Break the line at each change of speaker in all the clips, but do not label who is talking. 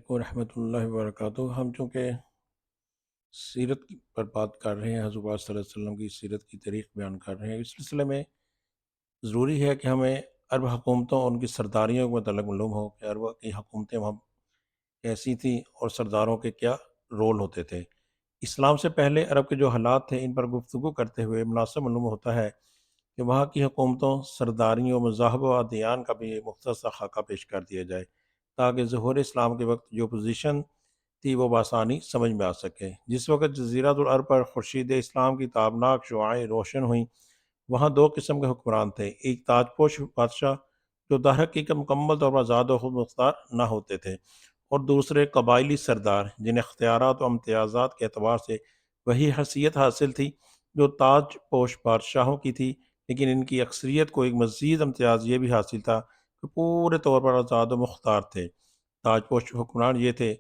علیکم ورحمۃ اللہ وبرکاتہ۔ ہم چونکہ سیرت پر بات کر رہے ہیں، حضرت پاک صلی اللہ علیہ وسلم کی سیرت کی تاریخ بیان کر رہے ہیں، اس سلسلے میں ضروری ہے کہ ہمیں عرب حکومتوں اور ان کی سرداریوں کے متعلق معلوم ہو کہ عرب کی حکومتیں وہاں کیسی تھیں اور سرداروں کے کیا رول ہوتے تھے۔ اسلام سے پہلے عرب کے جو حالات تھے ان پر گفتگو کرتے ہوئے مناسب معلوم ہوتا ہے کہ وہاں کی حکومتوں، سرداریوں، مذاہب و ادیان کا بھی مختصر خاکہ پیش کر دیا جائے تاکہ ظہور اسلام کے وقت جو پوزیشن تھی وہ بآسانی سمجھ میں آ سکے۔ جس وقت جزیرۃ العرب پر خورشید اسلام کی تابناک شعاعیں روشن ہوئیں، وہاں دو قسم کے حکمران تھے، ایک تاج پوش بادشاہ جو در حقیقت مکمل طور پر آزاد و خود مختار نہ ہوتے تھے، اور دوسرے قبائلی سردار جنہیں اختیارات و امتیازات کے اعتبار سے وہی حیثیت حاصل تھی جو تاج پوش بادشاہوں کی تھی، لیکن ان کی اکثریت کو ایک مزید امتیاز یہ بھی حاصل تھا کہ پورے طور پر آزاد و مختار تھے۔ تاج پوش حکمران یہ تھے: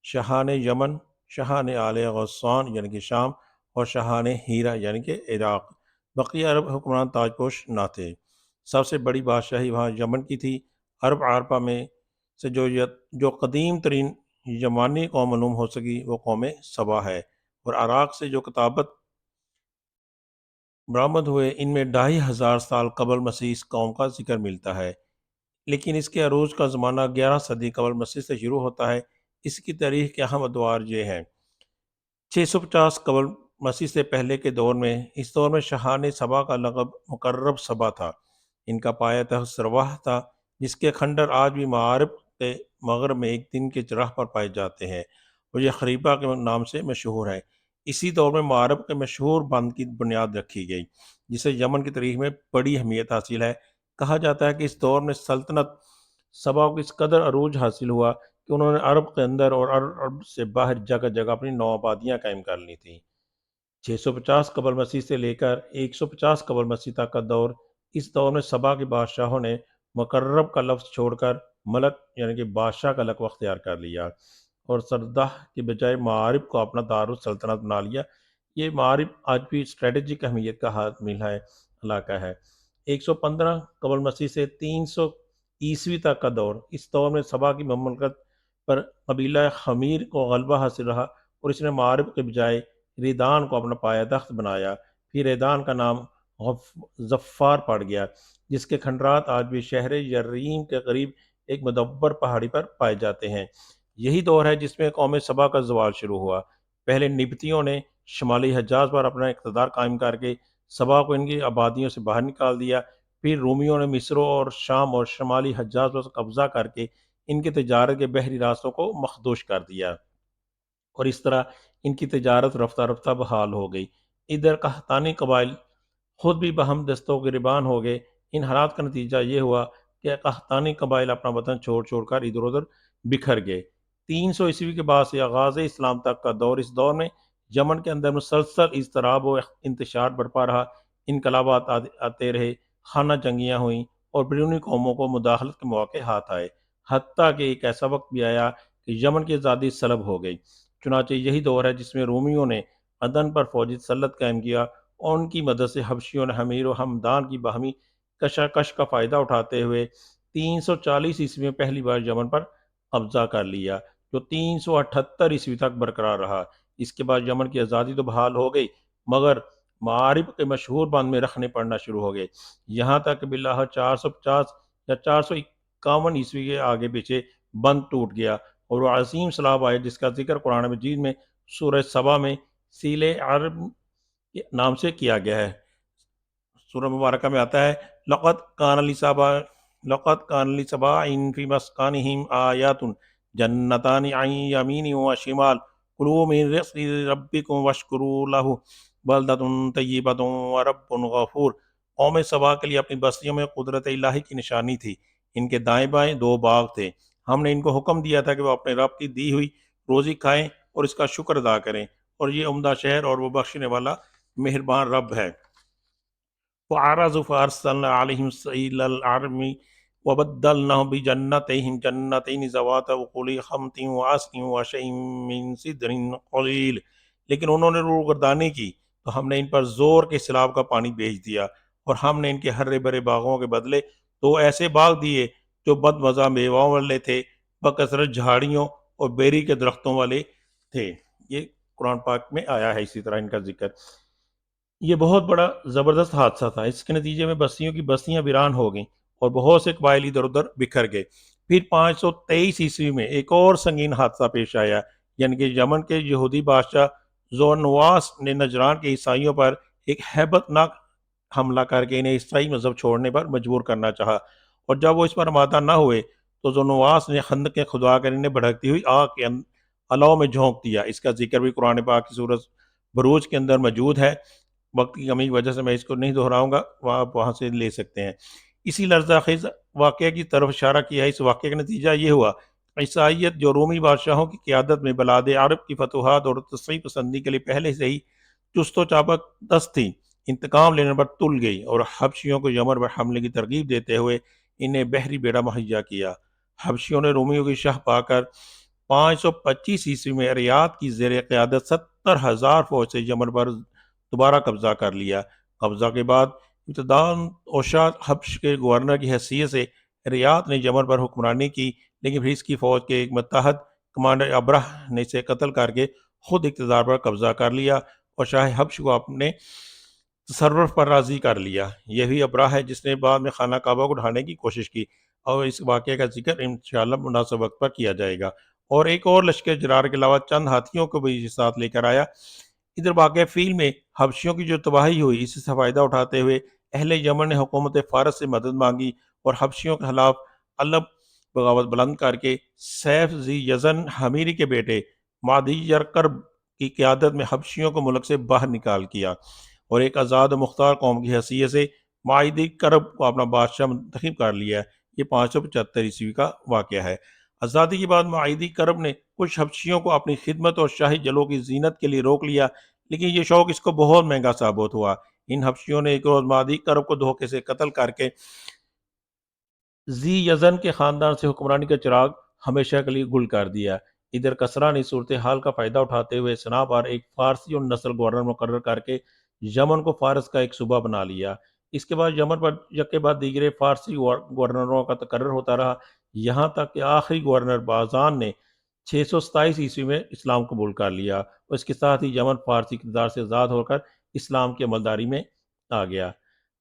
شاہان یمن، شاہان آل غسان یعنی کہ شام، اور شاہان ہیرا یعنی کہ عراق۔ بقیہ عرب حکمران تاج پوش نہ تھے۔ سب سے بڑی بادشاہی وہاں یمن کی تھی۔ عرب عارپہ میں سے جو قدیم ترین یمانی قوم معلوم ہو سکی وہ قوم سبا ہے، اور عراق سے جو کتابت برآمد ہوئے ان میں 2500 سال قبل مسیح اس قوم کا ذکر ملتا ہے، لیکن اس کے عروج کا زمانہ 11 صدی قبل مسیح سے شروع ہوتا ہے۔ اس کی تاریخ کے اہم ادوار یہ ہیں: 650 قبل مسیح سے پہلے کے دور میں، اس دور میں شاہان سبا کا لقب مقرب سبا تھا۔ ان کا پایہ تخت سرواہ تھا، جس کے کھنڈر آج بھی معارب کے مغرب میں ایک دن کے راہ پر پائے جاتے ہیں، اور یہ خریبہ کے نام سے مشہور ہے۔ اسی دور میں معارب کے مشہور بند کی بنیاد رکھی گئی، جسے یمن کی تاریخ میں بڑی اہمیت حاصل ہے۔ کہا جاتا ہے کہ اس دور میں سلطنت سبا کو اس قدر عروج حاصل ہوا کہ انہوں نے عرب کے اندر اور عرب سے باہر جگہ جگہ اپنی نو آبادیاں قائم کر لی تھیں۔ 650 قبل مسیح سے لے کر 150 قبل مسیح تک کا دور، اس دور میں سبا کے بادشاہوں نے مقرب کا لفظ چھوڑ کر ملک یعنی کہ بادشاہ کا لقب اختیار کر لیا، اور سردہ کے بجائے معارب کو اپنا دارالسلطنت بنا لیا۔ یہ معارب آج بھی اسٹریٹجک اہمیت کا حامل علاقہ ہے۔ 115 قبل مسیح سے 300 عیسوی تک کا دور، اس دور میں سبا کی مملکت پر قبیلہ خمیر کو غلبہ حاصل رہا، اور اس نے معارب کے بجائے ریدان کو اپنا پایہ تخت بنایا۔ پھر ریدان کا نام ظفار پڑ گیا، جس کے کھنڈرات آج بھی شہر یریم کے قریب ایک مدور پہاڑی پر پائے جاتے ہیں۔ یہی دور ہے جس میں قوم سبا کا زوال شروع ہوا۔ پہلے نبطیوں نے شمالی حجاز پر اپنا اقتدار قائم کر کے سبا کو ان کی آبادیوں سے باہر نکال دیا۔ پھر رومیوں نے مصر اور شام اور شمالی حجاز پر قبضہ کر کے ان کی تجارت کے بحری راستوں کو مخدوش کر دیا، اور اس طرح ان کی تجارت رفتہ رفتہ بحال ہو گئی۔ ادھر قحطانی قبائل خود بھی باہم دست و گریبان ہو گئے۔ ان حالات کا نتیجہ یہ ہوا کہ قحطانی قبائل اپنا وطن چھوڑ چھوڑ کر ادھر ادھر بکھر گئے۔ 300 عیسوی کے بعد سے آغاز اسلام تک کا دور، اس دور میں یمن کے اندر مسلسل اضطراب و انتشار برپا رہا۔ انقلابات آتے رہے، خانہ جنگیاں ہوئیں، اور بیرونی قوموں کو مداخلت کے مواقع ہاتھ آئے، حتیٰ کہ ایک ایسا وقت بھی آیا کہ یمن کی آزادی سلب ہو گئی۔ چنانچہ یہی دور ہے جس میں رومیوں نے عدن پر فوجی تسلط قائم کیا، اور ان کی مدد سے حبشیوں نے حمیر و ہمدان کی باہمی کشاکش کا فائدہ اٹھاتے ہوئے 340 عیسوی میں پہلی بار یمن پر قبضہ کر لیا، جو 378 عیسوی تک برقرار رہا۔ اس کے بعد یمن کی آزادی تو بحال ہو گئی، مگر معارب کے مشہور بند میں رکھنے پڑنا شروع ہو گئے، یہاں تک کہ بالآخر 450 یا 451 عیسوی کے آگے پیچھے بند ٹوٹ گیا، اور وہ عظیم سیلاب آئے جس کا ذکر قرآن مجید میں سورہ سبا میں سیل عرب کے نام سے کیا گیا ہے۔ سورہ مبارکہ میں آتا ہے: لقد کان لسبع فی مسکنہم آیات جنتان عن یمین و شمال کلوا من رزق ربکم واشکروا لہ بلدۃ طیبۃ ورب غفور۔ قوم سبا کے لیے اپنی بستیوں میں قدرت الہی کی نشانی تھی۔ ان کے دائیں بائیں 2 باغ تھے۔ ہم نے ان کو حکم دیا تھا کہ وہ اپنے رب کی دی ہوئی روزی کھائیں اور اس کا شکر ادا کریں، اور یہ عمدہ شہر اور وہ بخشنے والا مہربان رب ہے۔ وَأَعْرَضُوا فَأَرْسَلْنَا عَلَيْهِمْ سَيْلَ الْعَرْمِ وَبَدَّلْنَاهُمْ بِجَنَّتَيْهِمْ جَنَّتَيْنِ ذَوَاتَا أُكُلٍ خَمْطٍ وَعَسْلٍ وَشَيْءٍ مِّن سِدْرٍ قَلِيلٍ، لیکن انہوں نے روگردانی کی تو ہم نے ان پر زور کے سیلاب کا پانی بھیج دیا، اور ہم نے ان کے ہرے بھرے باغوں کے بدلے 2 ایسے باغ دیے جو بد مزہ میووں والے تھے، بکثرت جھاڑیوں اور بیری کے درختوں والے تھے۔ یہ قرآن پاک میں آیا ہے اسی طرح ان کا ذکر۔ یہ بہت بڑا زبردست حادثہ تھا، اس کے نتیجے میں بستیوں کی بستیاں ویران ہو گئیں اور بہت سے قبائل ادھر ادھر بکھر گئے۔ پھر 523 میں ایک اور سنگین حادثہ پیش آیا، یعنی کہ یمن کے یہودی بادشاہ زونواس نے نجران کے عیسائیوں پر ایک ہیبت ناک حملہ کر کے انہیں عیسائی مذہب چھوڑنے پر مجبور کرنا چاہا، اور جب وہ اس پر آمادہ نہ ہوئے تو زونواس نے خندقیں کھدوا کر انہیں بھڑکتی ہوئی آگ کے الاؤ میں جھونک دیا۔ اس کا ذکر بھی قرآن پاک کی سورۃ بروج کے اندر موجود ہے، وقت کی کمی کی وجہ سے میں اس کو نہیں دہراؤں گا، آپ وہاں سے لے سکتے ہیں۔ اسی لرزہ خیز واقعے کی طرف اشارہ کیا ہے۔ اس واقعے کا نتیجہ یہ ہوا، عیسائیت جو رومی بادشاہوں کی قیادت میں بلاد عرب کی فتوحات اور تصحیح پسندی کے لیے پہلے سے ہی چست و چابک دست تھی، انتقام لینے پر تل گئی اور حبشیوں کو یمن پر حملے کی ترغیب دیتے ہوئے انہیں بحری بیڑا مہیا کیا۔ حبشیوں نے رومیوں کی شاہ پا کر 525 میں ریاض کی زیر قیادت 70,000 فوج سے یمن پر دوبارہ قبضہ کر لیا۔ قبضہ کے بعد ابتداً اوشا حبش کے گورنر کی حیثیت سے ریاض نے یمن پر حکمرانی کی، لیکن پھر اس کی فوج کے ایک متحد کمانڈر ابرہ نے اسے قتل کر کے خود اقتدار پر قبضہ کر لیا اور شاہ حبش کو اپنے تصرف پر راضی کر لیا۔ یہی ابرہ ہے جس نے بعد میں خانہ کعبہ کو ڈھانے کی کوشش کی، اور اس واقعے کا ذکر انشاءاللہ مناسب وقت پر کیا جائے گا۔ اور ایک اور لشکر جرار کے علاوہ چند ہاتھیوں کو بھی ساتھ لے کر آیا۔ ادھر واقعہ فیل میں حبشیوں کی جو تباہی ہوئی، اس سے فائدہ اٹھاتے ہوئے اہل یمن نے حکومت فارس سے مدد مانگی اور حبشیوں کے خلاف الب بغاوت بلند کر کے سیف ذی یزن حمیری کے بیٹے مادی یرکرب کی قیادت میں حبشیوں کو ملک سے باہر نکال کیا، اور ایک آزاد و مختار قوم کی حیثیت سے معاہدی کرب کو اپنا بادشاہ منتخب کر لیا۔ یہ 575 کا واقعہ ہے۔ آزادی کے بعد معاہدی کرب نے کچھ حبشیوں کو اپنی خدمت اور شاہی جلوں کی زینت کے لیے روک لیا، لیکن یہ شوق اس کو بہت مہنگا ثابت ہوا۔ ان حبشیوں نے ایک روز مادی کرب کو دھوکے سے قتل کر کے ذی یزن کے خاندان سے حکمرانی کا چراغ ہمیشہ کے لیے گل کر دیا۔ ادھر کسرا نے صورتحال کا فائدہ اٹھاتے ہوئے سنا پر ایک فارسی اور نسل گورنر مقرر کر کے یمن کو فارس کا ایک صوبہ بنا لیا۔ اس کے بعد یمن پر یکے بعد دیگرے فارسی گورنروں کا تقرر ہوتا رہا، یہاں تک کہ آخری گورنر بازان نے 627 میں اسلام قبول کر لیا، اور اس کے ساتھ ہی یمن فارسی اقتدار سے آزاد ہو کر اسلام کی عملداری میں آ گیا۔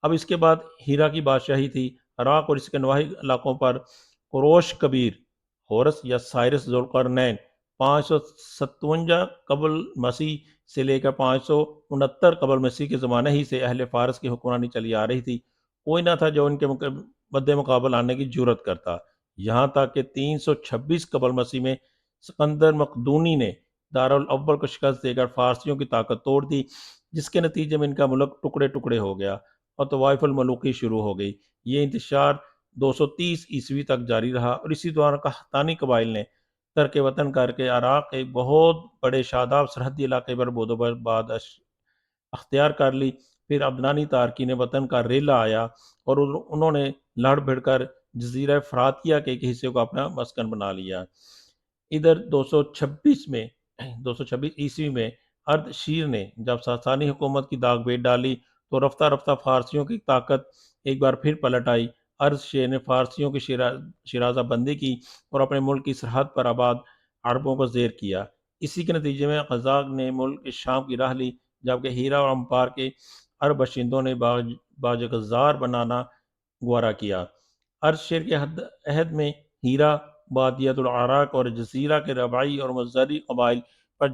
اب اس کے بعد ہیرا کی بادشاہی تھی۔ عراق اور اس کے نواحی علاقوں پر قروش کبیر، ہورس یا سائرس ذوالقرنین 557 قبل مسیح سے لے کر 569 قبل مسیح کے زمانے ہی سے اہل فارس کی حکمرانی چلی آ رہی تھی۔ کوئی نہ تھا جو ان کے مد مقابل آنے کی جرت کرتا، یہاں تک کہ 326 قبل مسیح میں سکندر مقدونی نے دارالاول کو شکست دے کر فارسیوں کی طاقت توڑ دی، جس کے نتیجے میں ان کا ملک ٹکڑے ٹکڑے ہو گیا اور طوائف الملوکی شروع ہو گئی۔ یہ انتشار 230 تک جاری رہا، اور اسی دوران قحطانی قبائل نے ترک وطن کر کے عراق کے ایک بہت بڑے شاداب سرحدی علاقے پر بعد اختیار کر لی۔ پھر عدنانی تارکین وطن کا ریلا آیا اور انہوں نے لڑ بھڑ کر جزیرہ فراتیہ کے ایک حصے کو اپنا مسکن بنا لیا۔ ادھر 226 میں ارد شیر نے جب ساسانی حکومت کی داغ بیٹ ڈالی تو رفتہ رفتہ فارسیوں کی طاقت ایک بار پھر پلٹ آئی۔ ارد شیر نے فارسیوں کی شیرازہ بندی کی اور اپنے ملک کی سرحد پر آباد عربوں کو زیر کیا۔ اسی کے نتیجے میں قزاق نے ملک کے شام کی راہ لی، جبکہ ہیرا اور امپار کے عرب باشندوں نے باج غزار بنانا گوارا کیا۔ ارد شیر کے عہد میں ہیرا، بادیت العراق اور جزیرہ کے رباعی اور مزاری قبائل پر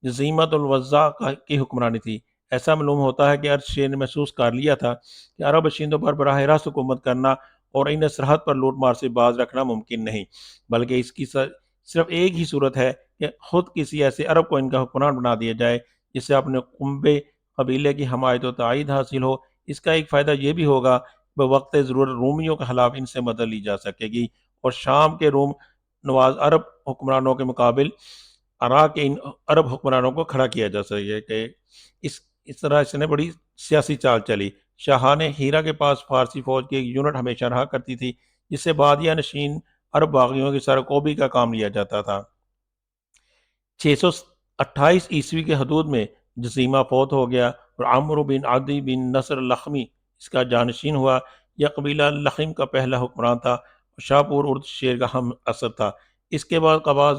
جزیمت الوضع کی حکمرانی تھی۔ ایسا معلوم ہوتا ہے کہ ارد شیر نے محسوس کر لیا تھا کہ عرب باشندوں پر براہ راست حکومت کرنا اور انہیں سرحد پر لوٹ مار سے باز رکھنا ممکن نہیں، بلکہ اس کی صرف ایک ہی صورت ہے کہ خود کسی ایسے عرب کو ان کا حکمران بنا دیا جائے جس سے اپنے قنبے قبیلے کی حمایت و تائید حاصل ہو۔ اس کا ایک فائدہ یہ بھی ہوگا کہ بوقت ضرورت رومیوں کے خلاف ان سے مدد لی جا سکے گی، اور شام کے روم نواز عرب حکمرانوں کے مقابل عراق کے ان عرب حکمرانوں کو کھڑا کیا جا سکے کہ اس طرح اس نے بڑی سیاسی چال چلی۔ شاہان ہیرا کے پاس فارسی فوج کی ایک یونٹ ہمیشہ رہا کرتی تھی، جس سے بادیہ نشین عرب باغیوں کی سرکوبی کا کام لیا جاتا تھا۔ 628 کے حدود میں جسیمہ فوت ہو گیا اور عمرو بن عدی بن نصر لخمی اس کا جانشین ہوا۔ یہ قبیلہ لخم کا پہلا حکمران تھا اور شاپور ارد شیر کا ہم اثر تھا۔ اس کے بعد قباض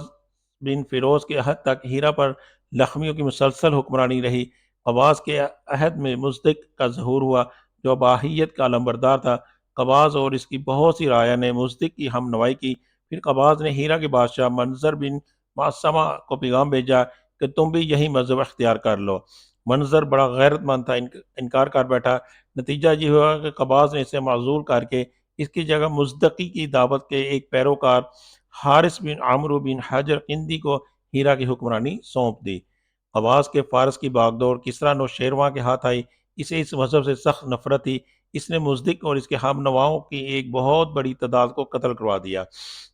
بن فیروز کے عہد تک ہیرا پر لخمیوں کی مسلسل حکمرانی رہی۔ قباض کے عہد میں مزدک کا ظہور ہوا جو باہیت کا علمبردار تھا۔ قباض اور اس کی بہت سی رعایا نے مزدک کی ہم نوائی کی۔ پھر قباض نے ہیرا کے بادشاہ منظر بن معصمہ کو پیغام بھیجا کہ تم بھی یہی مذہب اختیار کر لو۔ منظر بڑا غیرت مند تھا، انکار کر بیٹھا۔ نتیجہ یہ ہوا کہ قباض نے اسے معزول کر کے اس کی جگہ مزدقی کی دعوت کے ایک پیروکار حارث بن عمرو بن حجر قندی کو ہیرا کی حکمرانی سونپ دی۔ قباض کے فارس کی باغڈور کسریٰ نوشیروان کے ہاتھ آئی۔ اسے اس مذہب سے سخت نفرت تھی۔ اس نے مزدک اور اس کے ہم نواؤں کی ایک بہت بڑی تعداد کو قتل کروا دیا۔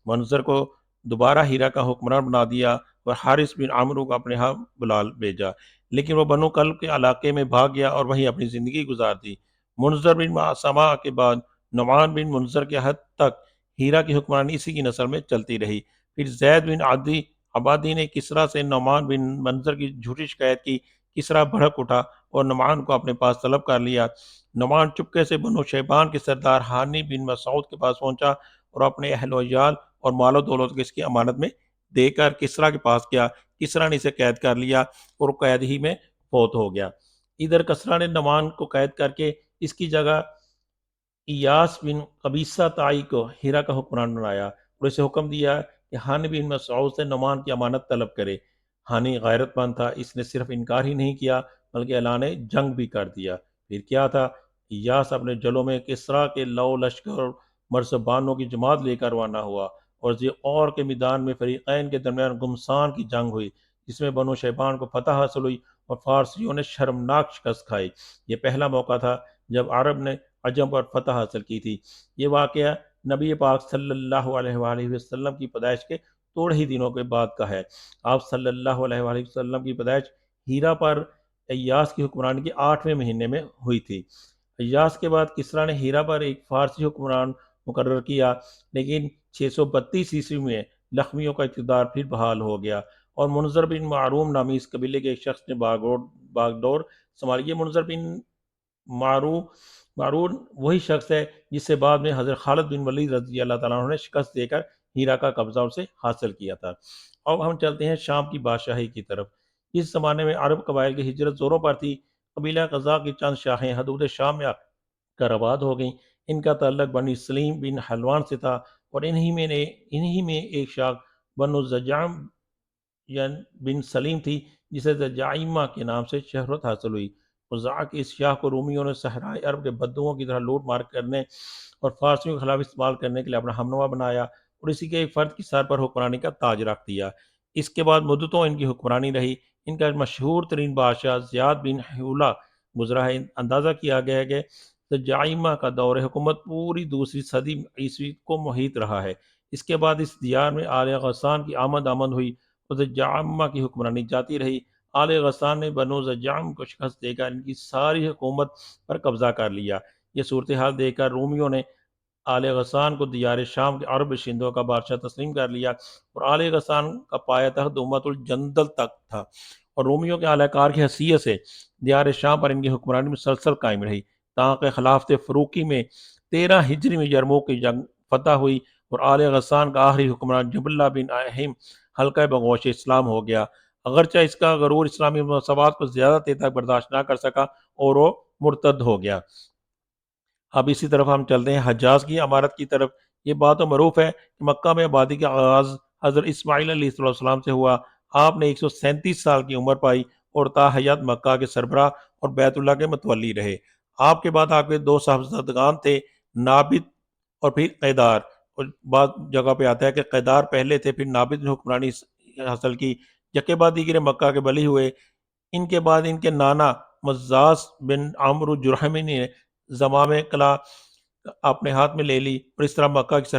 منظر کو دوبارہ ہیرا کا حکمران بنا دیا اور حارث بن عمرو کو اپنے ہاں بلا بھیجا، لیکن وہ بنو کلب کے علاقے میں بھاگ گیا اور وہیں اپنی زندگی گزار دی۔ منظر بن معصمہ کے بعد نعمان بن منظر کے حد تک ہیرا کی حکمرانی اسی کی نسل میں چلتی رہی۔ پھر زید بن عدی عبادی نے کسریٰ سے نعمان بن منظر کی جھوٹی شکایت کی۔ کسریٰ بھڑک اٹھا اور نعمان کو اپنے پاس طلب کر لیا۔ نعمان چپکے سے بنو شیبان کے سردار ہانی بن مسعود کے پاس پہنچا اور اپنے اہل و عیال اور مال و دولت کو اس کی امانت میں دے کر کسریٰ کے پاس گیا۔ کسریٰ نے اسے قید کر لیا اور قید ہی میں فوت ہو گیا۔ ادھر کسریٰ نے نعمان کو قید کر کے اس کی جگہ ایاس بن قبیصہ تائی کو ہیرا کا حکمران بنایا اور اسے حکم دیا کہ ہانی بن مسعود سے نعمان کی امانت طلب کرے۔ ہانی غیرت مند تھا، اس نے صرف انکار ہی نہیں کیا بلکہ اعلان جنگ بھی کر دیا۔ پھر کیا تھا، ایاس اپنے جلوں میں کسریٰ کے لو لشکر اور مرزبانوں کی جماعت لے کر روانہ ہوا اور ذی اور کے میدان میں فریقین کے درمیان گمسان کی جنگ ہوئی، جس میں بنو شیبان کو فتح حاصل ہوئی اور فارسیوں نے شرمناک شکست کھائی۔ یہ پہلا موقع تھا جب عرب نے عجم پر فتح حاصل کی تھی۔ یہ واقعہ نبی پاک صلی اللہ علیہ وآلہ وسلم کی پیدائش کے تھوڑے ہی دنوں کے بعد کا ہے۔ آپ صلی اللہ علیہ وآلہ وسلم کی پیدائش ہیرا پر ایاس کی حکمرانی کے 8ویں مہینے میں ہوئی تھی۔ ایاس کے بعد کسریٰ نے ہیرا پر ایک فارسی حکمران مقرر کیا، لیکن 632 عیسوی میں لخمیوں کا اقتدار پھر بحال ہو گیا اور منظر بن معروم نامی اس قبیلے کے ایک شخص نے باغڈور سنبھالی۔ یہ منظر بن معرون وہی شخص ہے جس سے بعد میں حضرت خالد بن ولید رضی اللہ تعالیٰ عنہ نے شکست دے کر ہیرا کا قبضہ اسے حاصل کیا تھا۔ اب ہم چلتے ہیں شام کی بادشاہی کی طرف۔ اس زمانے میں عرب قبائل کی ہجرت زوروں پر تھی۔ قبیلہ قزاق کی چند شاخیں حدود شام میں کر آباد ہو گئیں۔ ان کا تعلق بنی سلیم بن حلوان سے تھا اور انہی میں ایک شاخ بنو زجعم بن سلیم تھی جسے زجائمہ کے نام سے شہرت حاصل ہوئی۔ خزاع کی اس شاخ کو رومیوں نے صحرائے عرب کے بدوؤں کی طرح لوٹ مار کرنے اور فارسیوں کے خلاف استعمال کرنے کے لیے اپنا ہمنوا بنایا اور اسی کے ایک فرد کی سر پر حکمرانی کا تاج رکھ دیا۔ اس کے بعد مدتوں ان کی حکمرانی رہی۔ ان کا مشہور ترین بادشاہ زیاد بن حیولہ گزرا ہے۔ اندازہ کیا گیا ہے کہ زجائمہ کا دور حکومت پوری دوسری صدی عیسوی کو محیط رہا ہے۔ اس کے بعد اس دیار میں آل غسان کی آمد ہوئی اور زجائمہ کی حکمرانی جاتی رہی۔ آل غسان نے بنو زجعم کو شکست دے کر ان کی ساری حکومت پر قبضہ کر لیا۔ یہ صورتحال دیکھ کر رومیوں نے آل غسان کو دیار شام کے عرب باشندوں کا بادشاہ تسلیم کر لیا اور آل غسان کا پایہ تخت امت الجندل تک تھا اور رومیوں کے اعلی کار کی حیثیت سے دیار شام پر ان کی حکمرانی مسلسل قائم رہی تاکہ خلافت فروقی میں 13 ہجری میں یرموک کی جنگ فتح ہوئی اور آل غسان کا آخری حکمران جبلہ بن اہم حلقہ بغوش اسلام ہو گیا، اگرچہ اس کا غرور اسلامی مساوات کو زیادہ دیر تک برداشت نہ کر سکا اور وہ مرتد ہو گیا۔ اب اسی طرف ہم چلتے ہیں حجاز کی عمارت کی طرف۔ یہ بات و معروف ہے کہ مکہ میں آبادی کا آغاز حضرت اسماعیل علیہ السلام سے ہوا۔ آپ نے 137 سال کی عمر پائی اور تا حیات مکہ کے سربراہ اور بیت اللہ کے متولی رہے۔ آپ کے بعد آپ کے 2 صاحبزادگان تھے، نابد اور پھر قیدار، اور بعض جگہ پہ آتا ہے کہ قیدار پہلے تھے پھر نابد نے حکمرانی حاصل کی۔ یکے بعد دیگرے مکہ کے ولی ہوئے۔ ان کے بعد ان کے نانا مزاز بن عمرو جرہمی نے زمام کلا اپنے ہاتھ میں لے لی اور اس طرح مکہ کی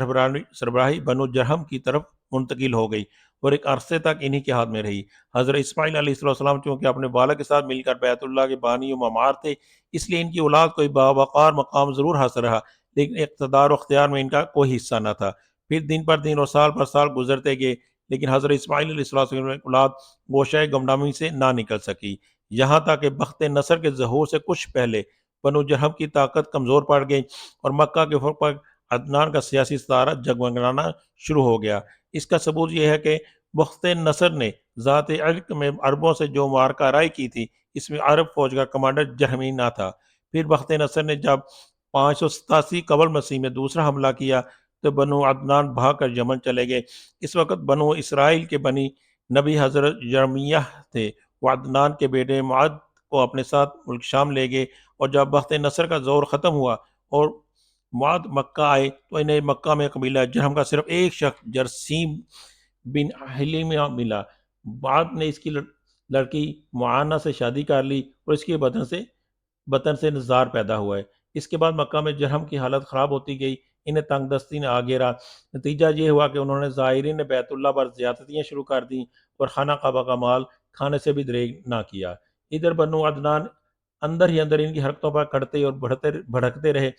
سربراہی بنو جرہم کی طرف منتقل ہو گئی اور ایک عرصے تک انہی کے ہاتھ میں رہی۔ حضرت اسماعیل علیہ السلام چونکہ اپنے والد کے ساتھ مل کر بیت اللہ کے بانی و معمار تھے، اس لیے ان کی اولاد کو باوقار مقام ضرور حاصل رہا، لیکن اقتدار و اختیار میں ان کا کوئی حصہ نہ تھا۔ پھر دن پر دن اور سال پر سال گزرتے گئے، لیکن حضرت اسماعیل علیہ السلام کی اولاد گوشۂ گمنامی سے نہ نکل سکی، یہاں تک کہ بخت نصر کے ظہور سے کچھ پہلے بنو جرہم کی طاقت کمزور پڑ گئی اور مکہ کے افق پر عدنان کا سیاسی ستارہ جگمگانا شروع ہو گیا۔ اس کا ثبوت یہ ہے کہ بخت نصر نے ذات علق میں عربوں سے جو معرکہ رائی کی تھی، اس میں عرب فوج کا کمانڈر جرہمی نہ تھا۔ پھر بخت نصر نے جب 587 قبل مسیح میں دوسرا حملہ کیا تو بنو عدنان بھاگ کر یمن چلے گئے۔ اس وقت بنو اسرائیل کے بنی نبی حضرت یرمیہ تھے، وہ عدنان کے بیٹے معد کو اپنے ساتھ ملک شام لے گئے، اور جب بخت نصر کا زور ختم ہوا اور معد مکہ آئے تو انہیں مکہ میں قبیلہ جرہم کا صرف ایک شخص جرثیم بن حلیمہ ملا۔ بعد نے اس کی لڑکی معانہ سے شادی کر لی اور اس کے بطن سے نزار پیدا ہوا ہے۔ اس کے بعد مکہ میں جرہم کی حالت خراب ہوتی گئی، انہیں تنگ دستی نے آ گھیرا۔ نتیجہ یہ ہوا کہ انہوں نے زائرین بیت اللہ پر زیادتیاں شروع کر دیں اور خانہ کعبہ کا مال کھانے سے بھی دریغ نہ کیا۔ ادھر بنو عدنان اندر ہی اندر ان کی حرکتوں پر کڑتے اور بھڑکتے رہے۔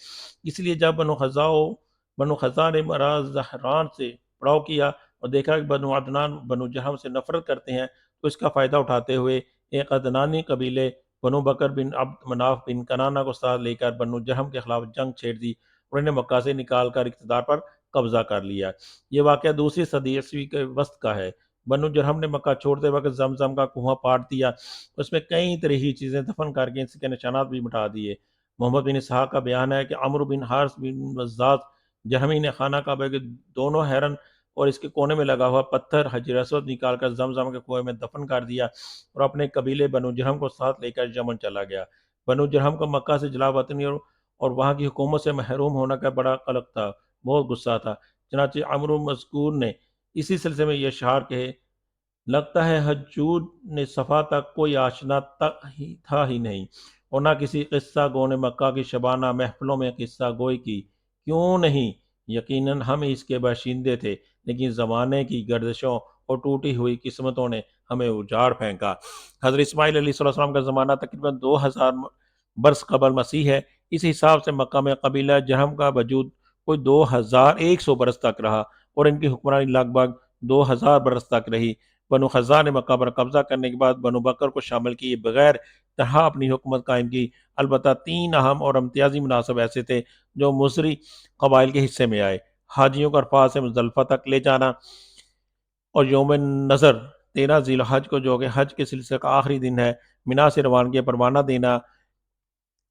اس لیے جب بنو خزاع نے مرا زہران سے پڑاؤ کیا اور دیکھا کہ بنو عدنان بنو جرہم سے نفرت کرتے ہیں، تو اس کا فائدہ اٹھاتے ہوئے ایک عدنانی قبیلے بنو بکر بن عبد مناف بن کنانہ کو ساتھ لے کر بنو جرہم کے خلاف جنگ چھیڑ دی اور انہیں مکہ سے نکال کر اقتدار پر قبضہ کر لیا۔ یہ واقعہ دوسری صدی عیسوی کے وسط کا ہے۔ بنو جرہم نے مکہ چھوڑتے وقت زمزم کا کنواں پاٹ دیا، اس میں کئی تاریخی چیزیں دفن کر کے اس کے نشانات بھی مٹا دیے۔ محمد بن اسحاق کا بیان ہے کہ عمرو بن حارث بن وزاز جرہمی نے خانہ کعبہ کے دونوں ہرن اور اس کے کونے میں لگا ہوا پتھر حجر اسود نکال کر زمزم کے کنویں میں دفن کر دیا اور اپنے قبیلے بنو جرہم کو ساتھ لے کر یمن چلا گیا۔ بنو جرہم کو مکہ سے جلا وطنی اور وہاں کی حکومت سے محروم ہونے کا بڑا قلق تھا، بہت غصہ تھا۔ چنانچہ عمرو مذکور نے اسی سلسلے میں یہ اشعار کہے: لگتا ہے حجوج نے صفا تک کوئی آشنا تھا ہی نہیں، اور نہ کسی قصہ گو نے مکہ کی شبانہ محفلوں میں قصہ گوئی کی۔ کیوں نہیں؟ یقیناً ہم اس کے باشندے تھے، لیکن زمانے کی گردشوں اور ٹوٹی ہوئی قسمتوں نے ہمیں اجاڑ پھینکا۔ حضرت اسماعیل علیہ السلام کا زمانہ تقریباً 2000 برس قبل مسیح ہے۔ اس حساب سے مکہ میں قبیلہ جرہم کا وجود کوئی 2100 برس تک رہا اور ان کی حکمرانی لگ بھگ 2000 برس تک رہی۔ بنو خزاع نے مکہ پر قبضہ کرنے کے بعد بنو بکر کو شامل کیے بغیر طرح اپنی حکومت قائم کی۔ البتہ 3 اہم اور امتیازی مناصب ایسے تھے جو مصری قبائل کے حصے میں آئے: حاجیوں کو عرفات سے مزدلفہ تک لے جانا، اور یوم نظر 13 ذی الحج کو جو کہ حج کے سلسلے کا آخری دن ہے، منا سے روانگی پر روانہ دینا۔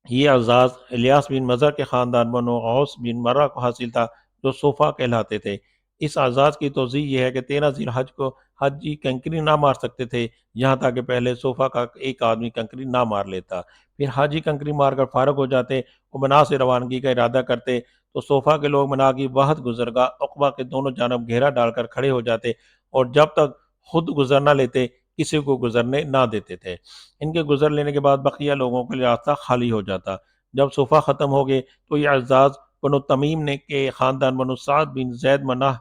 یہ اعزاز الیاس بن مظہر کے خاندان بنو غوث بن مرہ کو حاصل تھا، جو صوفہ کہلاتے تھے۔ اس اعزاز کی توضیح یہ ہے کہ 13 ذی الحج کو حاجی کنکری نہ مار سکتے تھے، یہاں تک کہ پہلے صوفہ کا ایک آدمی کنکری نہ مار لیتا۔ پھر حاجی کنکری مار کر فارغ ہو جاتے اور منا سے روانگی کا ارادہ کرتے تو صوفہ کے لوگ منا کی واحد گزرگاہ عقبہ کے دونوں جانب گھیرا ڈال کر کھڑے ہو جاتے اور جب تک خود گزر نہ لیتے کسی کو گزرنے نہ دیتے تھے۔ ان کے گزر لینے کے بعد بقیہ لوگوں کے لیے راستہ خالی ہو جاتا۔ جب صوفہ ختم ہو گئے تو یہ اعزاز بنو تمیم نے کے خاندان بنو سعد بن زید مناہ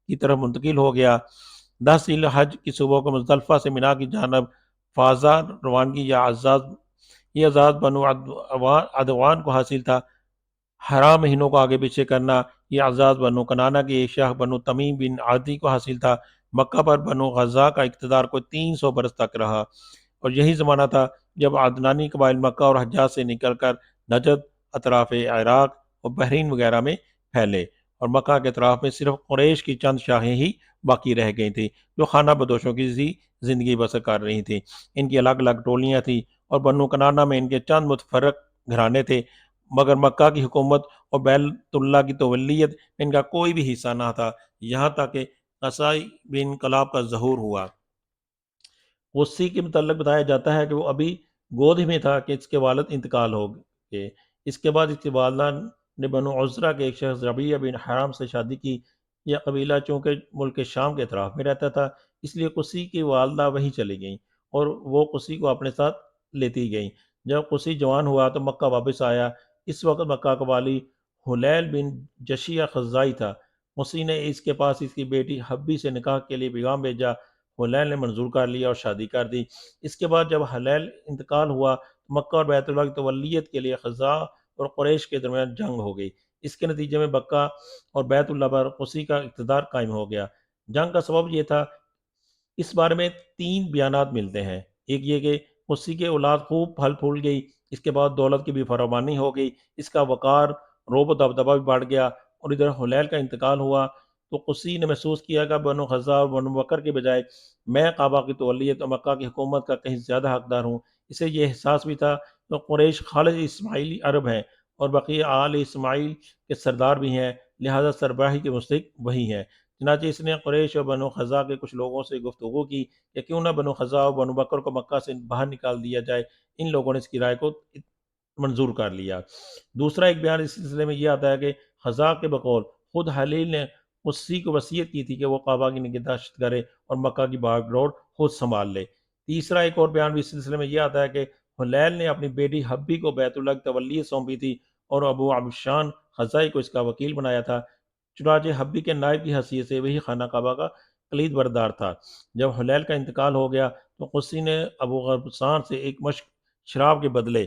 کی طرف منتقل ہو گیا۔ 10 ذی الحج کی صبح کو مزدلفہ سے منا کی جانب فاضا روانگی یہ اعزاز بنو عدوان کو حاصل تھا۔ حرام مہینوں کو آگے پیچھے کرنا یہ اعزاز بنو کنانہ کی ایک شاخ بنو تمیم بن عادی کو حاصل تھا۔ مکہ پر بنو غزہ کا اقتدار کوئی 300 برس تک رہا، اور یہی زمانہ تھا جب عدنانی قبائل مکہ اور حجاز سے نکل کر نجد، اطراف عراق اور بحرین وغیرہ میں پھیلے، اور مکہ کے اطراف میں صرف قریش کی چند شاخیں ہی باقی رہ گئی تھیں جو خانہ بدوشوں کی زندگی بسر کر رہی تھیں۔ ان کی الگ الگ ٹولیاں تھیں اور بنو کنانہ میں ان کے چند متفرق گھرانے تھے، مگر مکہ کی حکومت اور بیت اللہ کی تولیت میں ان کا کوئی بھی حصہ نہ تھا، یہاں تک کہ قصائی بن انقلاب کا ظہور ہوا۔ غصی کے متعلق بتایا جاتا ہے کہ وہ ابھی گود ہی میں تھا کہ اس کے والد انتقال ہو گئے۔ اس کے بعد اس کی والدہ نے بنو عزرہ کے ایک شخص ربیعہ بن حرام سے شادی کی۔ یہ قبیلہ چونکہ ملک شام کے اطراف میں رہتا تھا، اس لیے قصی کی والدہ وہیں چلی گئیں اور وہ قصی کو اپنے ساتھ لیتی گئیں۔ جب قصی جوان ہوا تو مکہ واپس آیا۔ اس وقت مکہ کا والی حلیل بن جشیہ خزاعی تھا۔ قصی نے اس کے پاس اس کی بیٹی حبی سے نکاح کے لیے پیغام بھیجا۔ حلیل نے منظور کر لیا اور شادی کر دی۔ اس کے بعد جب حلیل انتقال ہوا تو مکہ اور بیت اللہ کی تولیت کے لیے خزاع اور قریش کے درمیان جنگ ہو گئی۔ اس کے نتیجے میں مکہ اور بیت اللہ پر قصی کا اقتدار قائم ہو گیا۔ جنگ کا سبب یہ تھا، اس بارے میں 3 بیانات ملتے ہیں۔ ایک یہ کہ قصی کے اولاد خوب پھل پھول گئی، اس کے بعد دولت کی بھی فراوانی ہو گئی، اس کا وقار، رعب و دبدبہ بھی بڑھ گیا، اور ادھر حلیل کا انتقال ہوا تو قسی نے محسوس کیا کہ بنو غزہ اور بنو بکر کے بجائے میں کعبہ کی تولیت اور مکہ کی حکومت کا کہیں زیادہ حقدار ہوں۔ اسے یہ احساس بھی تھا کہ قریش خالص اسماعیلی عرب ہیں اور بقیہ آل اسماعیل کے سردار بھی ہیں، لہذا سربراہی کے مستحق وہی ہیں۔ چنانچہ اس نے قریش اور بنو خزا کے کچھ لوگوں سے گفتگو کی کہ کیوں نہ بنو خزا اور بنو بکر کو مکہ سے باہر نکال دیا جائے۔ ان لوگوں نے اس کی رائے کو منظور کر لیا۔ دوسرا ایک بیان اس سلسلے میں یہ آتا ہے کہ خزا کے بقول خود حلیل نے اسی کو وصیت کی تھی کہ وہ کعبہ کی نگہداشت کرے اور مکہ کی باغ ڈور خود سنبھال لے۔ تیسرا ایک اور بیان بھی اس سلسلے میں یہ آتا ہے کہ حلیل نے اپنی بیٹی حبی کو بیت اللہ کی تولیت سونپی تھی اور ابو عبشان خزائی کو اس کا وکیل بنایا تھا۔ چنانچہ حبی کے نائب کی حیثیت سے وہی خانہ کعبہ کا کلید بردار تھا۔ جب حلیل کا انتقال ہو گیا تو قسی نے ابو غبسان سے ایک مشک شراب کے بدلے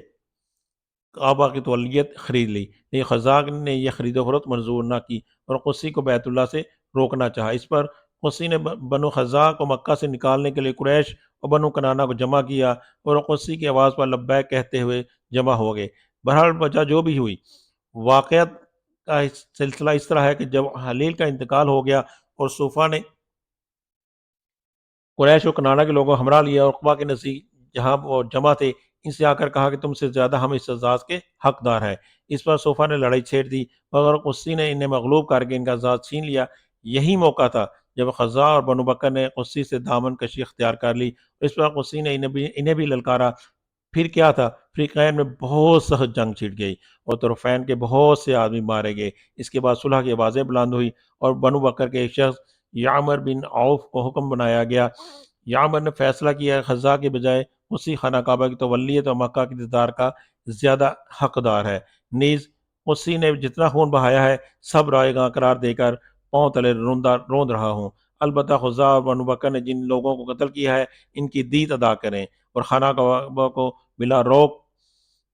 کعبہ کی تولیت خرید لی، لیکن خزاع نے یہ خرید و فروخت منظور نہ کی اور قسی کو بیت اللہ سے روکنا چاہا۔ اس پر قسی نے بنو خزاع کو مکہ سے نکالنے کے لیے قریش اور بنو کنانہ کو جمع کیا اور قسی کی آواز پر لبیک کہتے ہوئے جمع ہو گئے۔ بہرحال وجہ جو بھی ہوئی، واقعات کا سلسلہ اس طرح ہے کہ جب حلیل کا انتقال ہو گیا اور صوفہ نے قریش و کنانہ کے لوگوں کو ہمراہ لیا اور عقبہ کے نزدیک جہاں وہ جمع تھے ان سے آ کر کہا کہ تم سے زیادہ ہم اس اعزاز کے حقدار ہیں۔ اس پر صوفہ نے لڑائی چھیڑ دی مگر قسی نے انہیں مغلوب کر کے ان کا اعزاز چھین لیا۔ یہی موقع تھا جب خزاع اور بنو بکر نے قسی سے دامن کشی اختیار کر لی۔ اس پر قسی نے انہیں بھی للکارا۔ پھر کیا تھا، فریقین میں بہت سخت جنگ چھڑ گئی اور طرفین کے بہت سے آدمی مارے گئے۔ اس کے بعد صلح کی آوازیں بلند ہوئی اور بنو بکر کے ایک شخص یعمر بن عوف کو حکم بنایا گیا۔ یعمر نے فیصلہ کیا کہ خزاع کے بجائے اسی خانہ کعبہ کی تولیت اور مکہ کی دیدار کا زیادہ حقدار ہے۔ نیز اسی نے جتنا خون بہایا ہے سب رائے گاں قرار دے کر پاؤں تلے روند رہا ہوں۔ البتہ خزاع اور بنو بکر نے جن لوگوں کو قتل کیا ہے ان کی دیت ادا کریں اور خانہ کعبہ کو بلا روک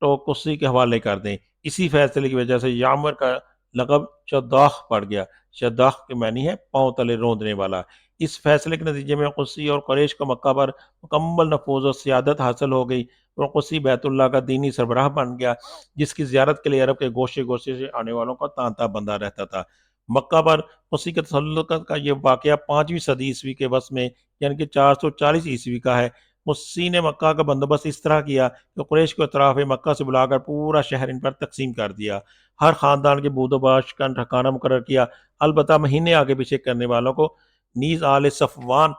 ٹوک اسی کے حوالے کر دیں۔ اسی فیصلے کی وجہ سے یعمر کا لقب شداخ پڑ گیا۔ شداخ کے معنی ہے پاؤں تلے روندنے والا۔ اس فیصلے کے نتیجے میں قسی اور قریش کو مکہ پر مکمل نفوذ و سیادت حاصل ہو گئی اور قسی بیت اللہ کا دینی سربراہ بن گیا جس کی زیارت کے لیے عرب کے گوشے گوشے سے آنے والوں کا تانتا بندہ رہتا تھا۔ مکہ پر قسی کے تسلط کا یہ واقعہ 5ویں صدی عیسوی کے وسط میں یعنی کہ 440 عیسوی کا ہے۔ قسی نے مکہ کا بندوبست اس طرح کیا کہ قریش کو اطراف مکہ سے بلا کر پورا شہر ان پر تقسیم کر دیا۔ ہر خاندان کے بود و باش کا ٹھکانہ مقرر کیا، البتہ مہینے آگے پیچھے کرنے والوں کو نیز آل صفوان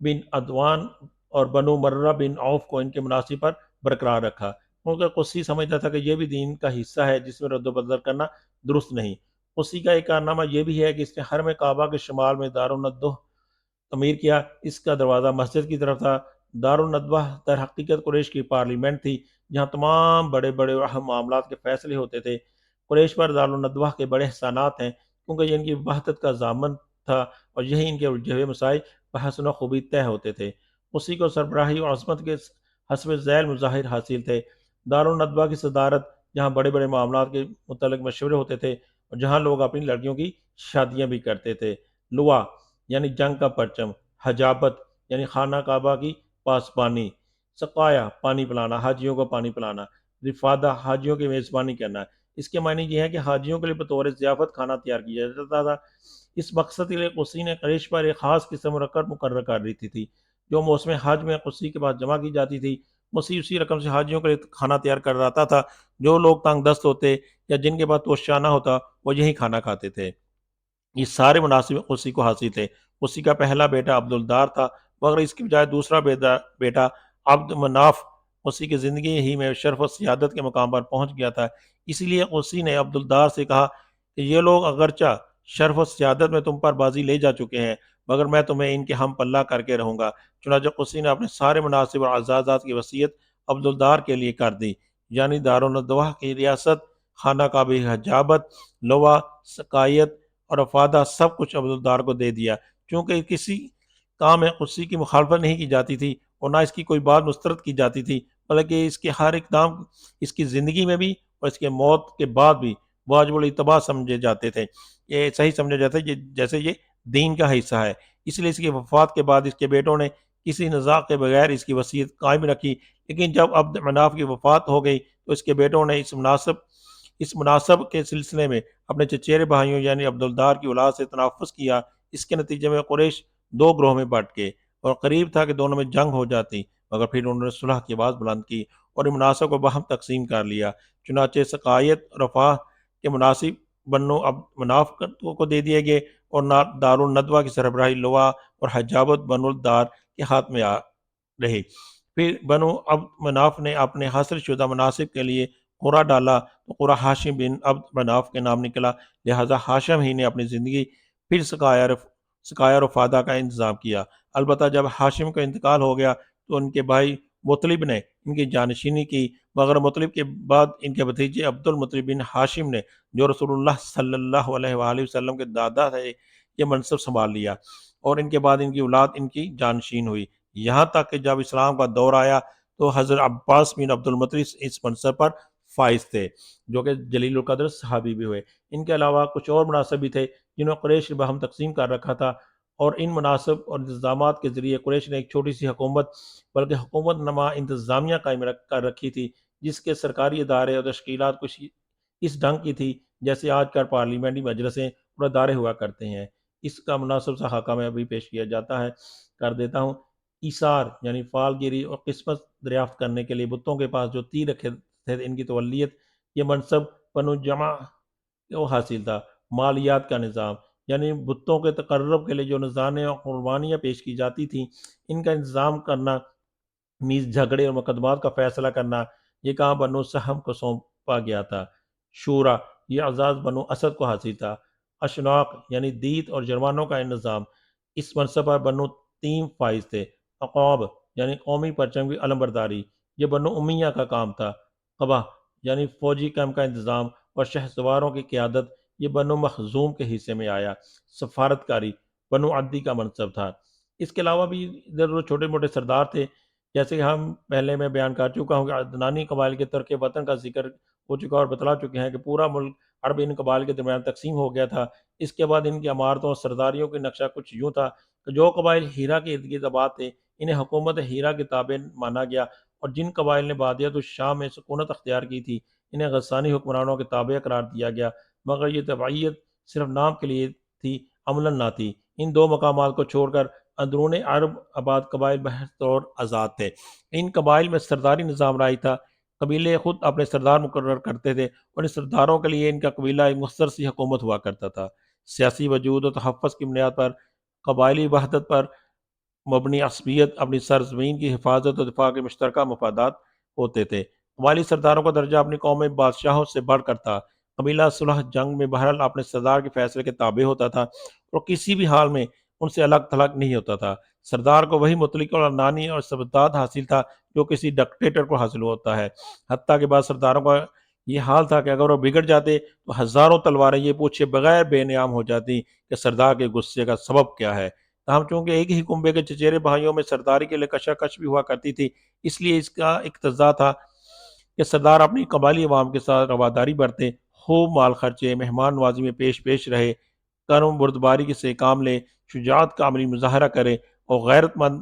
بن عدوان اور بنو مرہ بن عوف کو ان کے مناصب پر برقرار رکھا، کیونکہ قسی سمجھتا تھا کہ یہ بھی دین کا حصہ ہے جس میں رد و بدل کرنا درست نہیں۔ قسی کا ایک کارنامہ یہ بھی ہے کہ اس نے حرم کعبہ کے شمال میں دارالندوہ تعمیر کیا۔ اس کا دروازہ مسجد کی طرف تھا۔ دارالندوہ در حقیقت قریش کی پارلیمنٹ تھی جہاں تمام بڑے بڑے اہم معاملات کے فیصلے ہوتے تھے۔ قریش پر دارالندوہ کے بڑے احسانات ہیں کیونکہ یہ ان کی وحدت کا ضامن تھا اور یہی ان کے الجھے ہوئے مسائل بحسن و خوبی طے ہوتے تھے۔ اسی کو سربراہی اور عظمت کے حسب ذیل مظاہر حاصل تھے۔ دارالندوہ کی صدارت جہاں بڑے بڑے معاملات کے متعلق مشورے ہوتے تھے اور جہاں لوگ اپنی لڑکیوں کی شادیاں بھی کرتے تھے۔ لوا یعنی جنگ کا پرچم، حجابت یعنی خانہ کعبہ کی پاسبانی، سقایا پانی پلانا، حاجیوں کو پانی پلانا، رفادہ حاجیوں کی میزبانی کرنا۔ اس کے معنی یہ ہے کہ حاجیوں کے لیے بطور ضیافت کھانا تیار کیا جاتا تھا۔ اس مقصد کے لیے قسی نے قریش پر ایک خاص قسم رقم مقرر کر دی تھی جو موسم حج میں قسی کے پاس جمع کی جاتی تھی۔ قسی اسی رقم سے حاجیوں کے لیے کھانا تیار کر رہا تھا۔ جو لوگ تنگ دست ہوتے یا جن کے پاس توشہ نہ ہوتا وہ یہی کھانا کھاتے تھے۔ یہ سارے مناسب قسی کو حاصل تھے۔ قسی کا پہلا بیٹا عبدالدار تھا مگر اس کی بجائے دوسرا بیٹا عبد مناف قسی کی زندگی ہی میں شرف و سیادت کے مقام پر پہنچ گیا تھا۔ اسی لیے قسی نے عبدالدار سے کہا کہ یہ لوگ اگرچہ شرف و سیادت میں تم پر بازی لے جا چکے ہیں مگر میں تمہیں ان کے ہم پلہ کر کے رہوں گا۔ چنانچہ قسی نے اپنے سارے مناسب اور اعزازات کی وصیت عبدالدار کے لیے کر دی، یعنی دارالندوہ کی ریاست، خانہ کعبہ کی حجابت، لوا، سقائیت اور افادہ سب کچھ عبدالدار کو دے دیا۔ چونکہ کسی کام میں قسی کی مخالفت نہیں کی جاتی تھی اور نہ اس کی کوئی بات مسترد کی جاتی تھی بلکہ اس کے ہر اقدام اس کی زندگی میں بھی اور اس کے موت کے بعد بھی واجب الاتباع سمجھے جاتے تھے، یہ صحیح سمجھا جاتا ہے جیسے یہ دین کا حصہ ہے۔ اس لیے اس کی وفات کے بعد اس کے بیٹوں نے کسی نزاع کے بغیر اس کی وصیت قائم رکھی، لیکن جب عبد مناف کی وفات ہو گئی تو اس کے بیٹوں نے اس مناسب کے سلسلے میں اپنے چچیرے بھائیوں یعنی عبدالدار کی اولاد سے تنافس کیا۔ اس کے نتیجے میں قریش دو گروہ میں بٹ گئے اور قریب تھا کہ دونوں میں جنگ ہو جاتی، مگر پھر انہوں نے صلح کی آواز بلند کی اور ان مناسب کو باہم تقسیم کر لیا۔ چنانچہ سقائیت رفاہ کے مناسب بنو اب مناف کو دے دیے گئے اور دار الندوہ کی سربراہی لوا اور حجابت بنو الدار کے ہاتھ میں رہی۔ پھر بنو عبد مناف نے اپنے حاصل شدہ مناسب کے لیے قرعہ ڈالا تو قرعہ ہاشم بن عبد مناف کے نام نکلا، لہذا ہاشم ہی نے اپنی زندگی پھر سقایا رفادہ کا انتظام کیا۔ البتہ جب ہاشم کا انتقال ہو گیا تو ان کے بھائی مطلب نے ان کی جانشینی کی، مگر مطلب کے بعد ان کے بھتیجے عبد المطلب بن ہاشم نے، جو رسول اللہ صلی اللہ علیہ وآلہ وسلم کے دادا تھے، یہ منصب سنبھال لیا اور ان کے بعد ان کی اولاد ان کی جانشین ہوئی، یہاں تک کہ جب اسلام کا دور آیا تو حضرت عباس بن عبد المطلب اس منصب پر فائز تھے، جو کہ جلیل القدر صحابی بھی ہوئے۔ ان کے علاوہ کچھ اور مناصب بھی تھے جنہوں نے قریش باہم تقسیم کر رکھا تھا، اور ان مناصب اور انتظامات کے ذریعے قریش نے ایک چھوٹی سی حکومت بلکہ حکومت نما انتظامیہ قائم کر رکھی تھی، جس کے سرکاری ادارے اور تشکیلات کچھ اس ڈھنگ کی تھی جیسے آج کل پارلیمنٹی مجلسیں اور ادارے ہوا کرتے ہیں۔ اس کا مناسب سا خاکہ میں ابھی پیش کیا جاتا ہے، کر دیتا ہوں۔ ایثار یعنی فال گیری اور قسمت دریافت کرنے کے لیے بتوں کے پاس جو تیر رکھے تھے، ان کی تولیت، یہ منصب بنو جمع کو حاصل تھا۔ مالیات کا نظام یعنی بتوں کے تقرب کے لیے جو نذرانے اور قربانیاں پیش کی جاتی تھیں، ان کا انتظام کرنا، نیز جھگڑے اور مقدمات کا فیصلہ کرنا، یہ کام بنو سہم کو سونپا گیا تھا۔ شورا، یہ اعزاز بنو اسد کو حاصل تھا۔ اشناق یعنی دیت اور جرمانوں کا انتظام، اس منصب پر بنو تیم فائز تھے۔ عقاب یعنی قومی پرچم کی علمبرداری، یہ بنو امیہ کا کام تھا۔ قبا یعنی فوجی کیمپ کا انتظام اور شہسواروں کی قیادت، یہ بنو مخزوم کے حصے میں آیا۔ سفارتکاری بنو عدی کا منصب تھا۔ اس کے علاوہ بھی ادھر ادھر چھوٹے موٹے سردار تھے، جیسے کہ ہم پہلے میں بیان کر چکا ہوں کہ عدنانی قبائل کے ترک وطن کا ذکر ہو چکا اور بتلا چکے ہیں کہ پورا ملک عرب ان قبائل کے درمیان تقسیم ہو گیا تھا۔ اس کے بعد ان کی عمارتوں اور سرداریوں کی نقشہ کچھ یوں تھا کہ جو قبائل ہیرا کے ارد گرد آباد تھے، انہیں حکومت ہیرا کے تابع مانا گیا، اور جن قبائل نے بادیت الشام میں سکونت اختیار کی تھی، انہیں غسانی حکمرانوں کے تابع قرار دیا گیا، مگر یہ تبعیت صرف نام کے لیے تھی، عملاً نہ تھی۔ ان دو مقامات کو چھوڑ کر اندرون عرب آباد قبائل بہر طور آزاد تھے۔ ان قبائل میں سرداری نظام رائج تھا، قبیلے خود اپنے سردار مقرر کرتے تھے اور ان سرداروں کے لیے ان کا قبیلہ ایک مختصر سی حکومت ہوا کرتا تھا۔ سیاسی وجود و تحفظ کی بنیاد پر قبائلی وحدت پر مبنی عصبیت، اپنی سرزمین کی حفاظت و دفاع کے مشترکہ مفادات ہوتے تھے۔ قبائلی سرداروں کا درجہ اپنی قوم میں بادشاہوں سے بڑھ کر تھا۔ قبیلہ صلح جنگ میں بہرحال اپنے سردار کے فیصلے کے تابع ہوتا تھا اور کسی بھی حال میں ان سے الگ تھلگ نہیں ہوتا تھا۔ سردار کو وہی مطلق اور عدنانی اور استبداد حاصل تھا جو کسی ڈکٹیٹر کو حاصل ہوتا ہے۔ حتیٰ کہ بعض سرداروں کا یہ حال تھا کہ اگر وہ بگڑ جاتے تو ہزاروں تلواریں یہ پوچھے بغیر بے نیام ہو جاتی کہ سردار کے غصے کا سبب کیا ہے۔ تاہم چونکہ ایک ہی کنبے کے چچیرے بھائیوں میں سرداری کے لیے کشاکش بھی ہوا کرتی تھی، اس لیے اس کا اقتضا تھا کہ سردار اپنی قبائلی عوام کے ساتھ رواداری برتے، خوب مال خرچے، مہمان نوازی میں پیش رہے، کرم بردباری سے کام لے، شجاعت کا عملی مظاہرہ کرے اور غیرت مند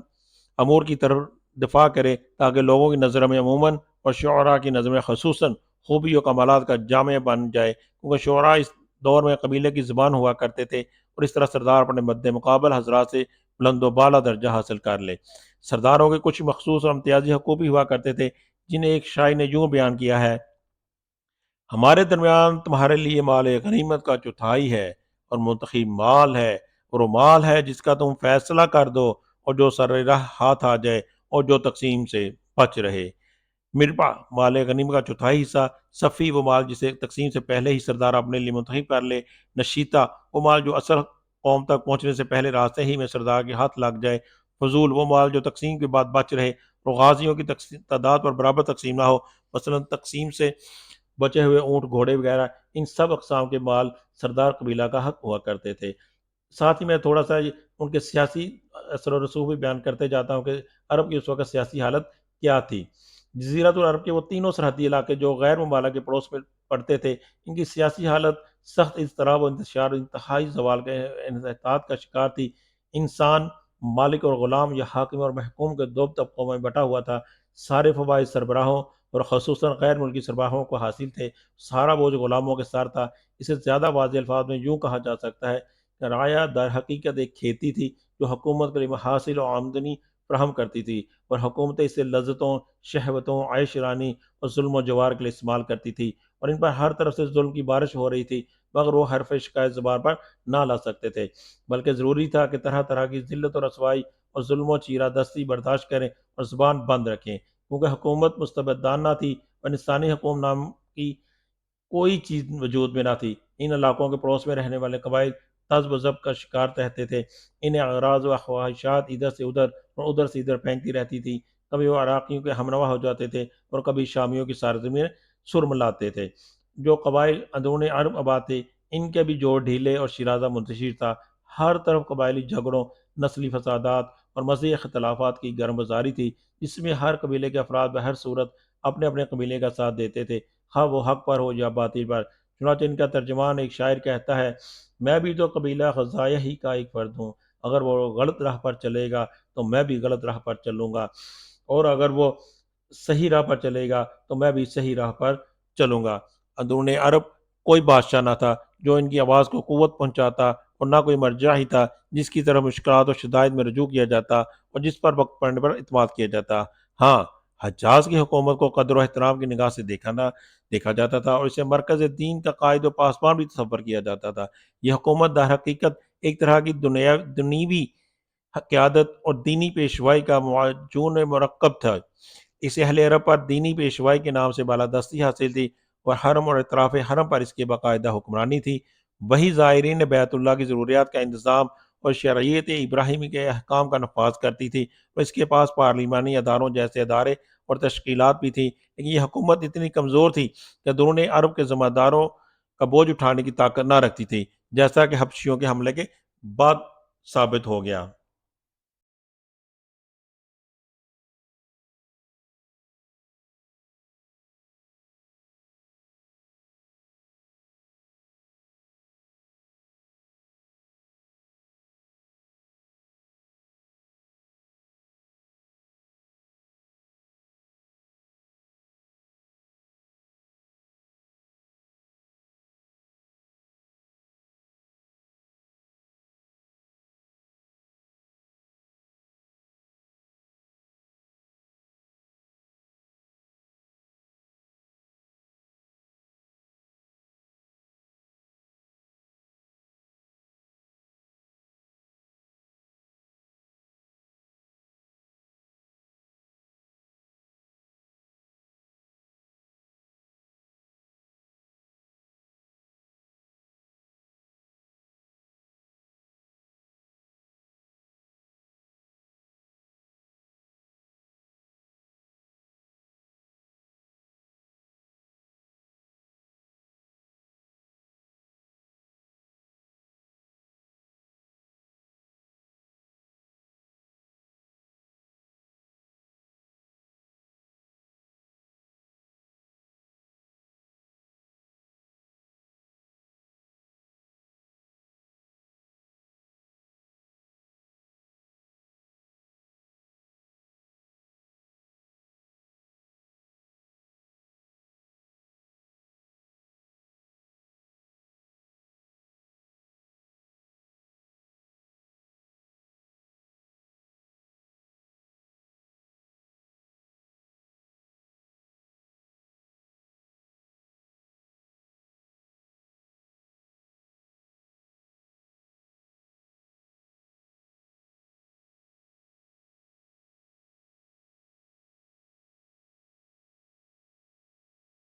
امور کی طرف دفاع کرے، تاکہ لوگوں کی نظر میں عموماً اور شعراء کی نظر میں خصوصاً خوبی و کمالات کا جامع بن جائے، کیونکہ شعراء اس دور میں قبیلے کی زبان ہوا کرتے تھے، اور اس طرح سردار اپنے مد مقابل حضرات سے بلند و بالا درجہ حاصل کر لے۔ سرداروں کے کچھ مخصوص اور امتیازی حقوق بھی ہوا کرتے تھے، جنہیں ایک شاعر نے یوں بیان کیا ہے: ہمارے درمیان تمہارے لیے مال غنیمت کا چوتھائی ہے، اور منتخب مال ہے، اور وہ مال ہے جس کا تم فیصلہ کر دو، اور جو سر راہ ہاتھ آ جائے، اور جو تقسیم سے بچ رہے۔ مربع مال غنیمت کا چوتھائی حصہ، صفی وہ مال جسے تقسیم سے پہلے ہی سردار اپنے لیے منتخب کر لے، نشیطہ وہ مال جو اصل قوم تک پہنچنے سے پہلے راستے ہی میں سردار کے ہاتھ لگ جائے، فضول وہ مال جو تقسیم کے بعد بچ رہے اور غازیوں کی تعداد پر برابر تقسیم نہ ہو، مثلا تقسیم سے بچے ہوئے اونٹ، گھوڑے وغیرہ، ان سب اقسام کے مال سردار قبیلہ کا حق ہوا کرتے تھے۔ ساتھ ہی میں تھوڑا سا ان کے سیاسی اثر و رسوخ بھی بیان کرتے جاتا ہوں کہ عرب کی اس وقت سیاسی حالت کیا تھی۔ جزیرۃ العرب کے وہ تینوں سرحدی علاقے جو غیر ممالک کے پڑوس میں پڑتے تھے، ان کی سیاسی حالت سخت اضطراب و انتشار، انتہائی زوال کے انحطاط کا شکار تھی۔ انسان مالک اور غلام یا حاکم اور محکوم کے دو طبقوں میں بٹا ہوا تھا۔ سارے فوائد سربراہوں اور خصوصاً غیر ملکی سربراہوں کو حاصل تھے، سارا بوجھ غلاموں کے سر تھا۔ اسے زیادہ واضح الفاظ میں یوں کہا جا سکتا ہے کہ رعایا در حقیقت ایک کھیتی تھی جو حکومت کے لیے محاصیل و آمدنی فراہم کرتی تھی، اور حکومتیں اسے لذتوں، شہوتوں، عیش رانی اور ظلم و جوار کے لیے استعمال کرتی تھی، اور ان پر ہر طرف سے ظلم کی بارش ہو رہی تھی، مگر وہ حرف شکایت زبان پر نہ لا سکتے تھے، بلکہ ضروری تھا کہ طرح طرح کی ذلت و رسوائی اور ظلم و چیرہ دستی برداشت کریں اور زبان بند رکھیں، کیونکہ حکومت مستبدانہ تھی اور انسانی حقوق نام کی کوئی چیز وجود میں نہ تھی۔ ان علاقوں کے پڑوس میں رہنے والے قبائل تذب و ضبط کا شکار رہتے تھے، انہیں اغراض و خواہشات ادھر سے ادھر اور ادھر سے ادھر پھینکتی رہتی تھی، کبھی وہ عراقیوں کے ہمنوا ہو جاتے تھے اور کبھی شامیوں کی سرزمین سرملاتے تھے۔ جو قبائل اندرون عرب آباد تھے، ان کے بھی جوڑ ڈھیلے اور شیرازہ منتشر تھا، ہر طرف قبائلی جھگڑوں، نسلی فسادات اور مذہبی اختلافات کی گرم بازاری تھی، جس میں ہر قبیلے کے افراد بہر صورت اپنے اپنے قبیلے کا ساتھ دیتے تھے، خواہ وہ حق پر ہو یا باطل پر۔ چنانچہ ان کا ترجمان ایک شاعر کہتا ہے: میں بھی تو قبیلہ خزایہ ہی کا ایک فرد ہوں، اگر وہ غلط راہ پر چلے گا تو میں بھی غلط راہ پر چلوں گا، اور اگر وہ صحیح راہ پر چلے گا تو میں بھی صحیح راہ پر چلوں گا۔ اندرون عرب کوئی بادشاہ نہ تھا جو ان کی آواز کو قوت پہنچاتا، اور نہ کوئی مرجع ہی تھا جس کی طرف مشکلات اور شدائد میں رجوع کیا جاتا اور جس پر وقت پڑنے پر اعتماد کیا جاتا۔ ہاں، حجاز کی حکومت کو قدر و احترام کی نگاہ سے دیکھا جاتا تھا، اور اسے مرکز دین کا قائد و پاسبان بھی تصور کیا جاتا تھا۔ یہ حکومت در حقیقت ایک طرح کی دنیوی قیادت اور دینی پیشوائی کا معجون مرکب تھا۔ اس اہل عرب پر دینی پیشوائی کے نام سے بالادستی حاصل تھی، اور حرم اور اطراف حرم پر اس کی باقاعدہ حکمرانی تھی۔ وہی زائرین بیت اللہ کی ضروریات کا انتظام اور شرعیت ابراہیمی کے احکام کا نفاذ کرتی تھی، اور اس کے پاس پارلیمانی اداروں جیسے ادارے اور تشکیلات بھی تھیں، لیکن یہ حکومت اتنی کمزور تھی کہ درون عرب کے ذمہ داروں کا بوجھ اٹھانے کی طاقت نہ رکھتی تھی، جیسا کہ حبشیوں کے حملے کے بعد ثابت ہو گیا۔